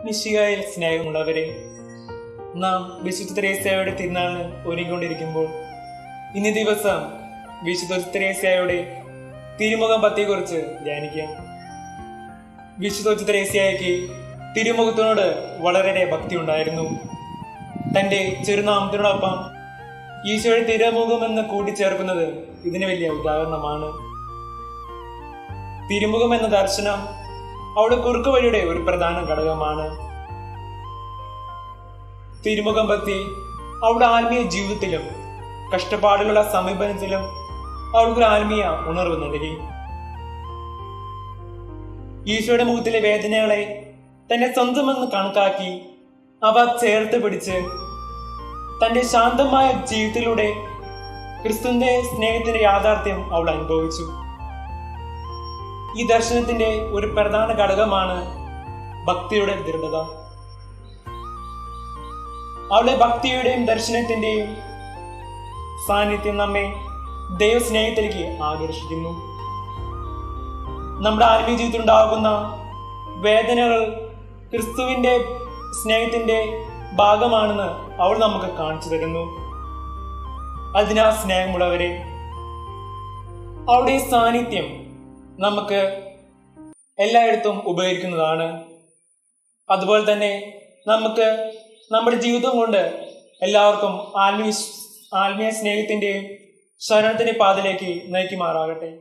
മിശിഹായിൽ സ്നേഹമുള്ളവരെ, നാം വിശുദ്ധ തെരേസ്യയുടെ തിരുനാളിന് ഒരുങ്ങിക്കൊണ്ടിരിക്കുമ്പോൾ ഇന്നേ ദിവസം വിശുദ്ധ തെരേസ്യയുടെ തിരുമുഖം പത്തിയെക്കുറിച്ച് ധ്യാനിക്കാം. വിശുദ്ധ തെരേസ്യയ്ക്ക് തിരുമുഖത്തിനോട് വളരെ ഭക്തി ഉണ്ടായിരുന്നു. തൻ്റെ ചെറുനാമത്തിനോടൊപ്പം ഈശോയുടെ തിരുമുഖം എന്ന് കൂട്ടിച്ചേർക്കുന്നത് ഇതിന് വലിയ ഉദാഹരണമാണ്. തിരുമുഖം എന്ന ദർശനം അവിടെ കുറുക്ക് വഴിയുടെ ഒരു പ്രധാന ഘടകമാണ്. തിരുമുഖം പറ്റി അവിടെ ആത്മീയ ജീവിതത്തിലും കഷ്ടപ്പാടുകളുടെ സമീപനത്തിലും അവൾക്ക് ആത്മീയ ഉണർവ് നൽകി. ഈശോയുടെ മുഖത്തിലെ വേദനകളെ തന്നെ സ്വന്തമെന്ന് കണക്കാക്കി അവ ചേർത്ത് പിടിച്ച് തന്റെ ശാന്തമായ ജീവിതത്തിലൂടെ ക്രിസ്തുവിന്റെ സ്നേഹത്തിന്റെ യാഥാർത്ഥ്യം അവൾ അനുഭവിച്ചു. ഈ ദർശനത്തിന്റെ ഒരു പ്രധാന ഘടകമാണ് ഭക്തിയുടെ ദൃഢത. അവളുടെ ഭക്തിയുടെയും ദർശനത്തിന്റെയും സാന്നിധ്യം നമ്മെ ദൈവസ്നേഹത്തിലേക്ക് ആകർഷിക്കുന്നു. നമ്മുടെ ആത്മീയ ജീവിതത്തിൽ ഉണ്ടാകുന്ന വേദനകൾ ക്രിസ്തുവിന്റെ സ്നേഹത്തിന്റെ ഭാഗമാണെന്ന് അവൾ നമുക്ക് കാണിച്ചു തരുന്നു. അതിനാൽ സ്നേഹമുള്ളവരെ, അവളുടെ സാന്നിധ്യം നമുക്ക് എല്ലായിടത്തും ഉപകരിക്കുന്നതാണ്. അതുപോലെ തന്നെ നമുക്ക് നമ്മുടെ ജീവിതം കൊണ്ട് എല്ലാവർക്കും ആത്മീയ സ്നേഹത്തിന്റെയും ശരണത്തിന്റെ പാതയിലേക്ക് നയിക്കുമാറാകട്ടെ.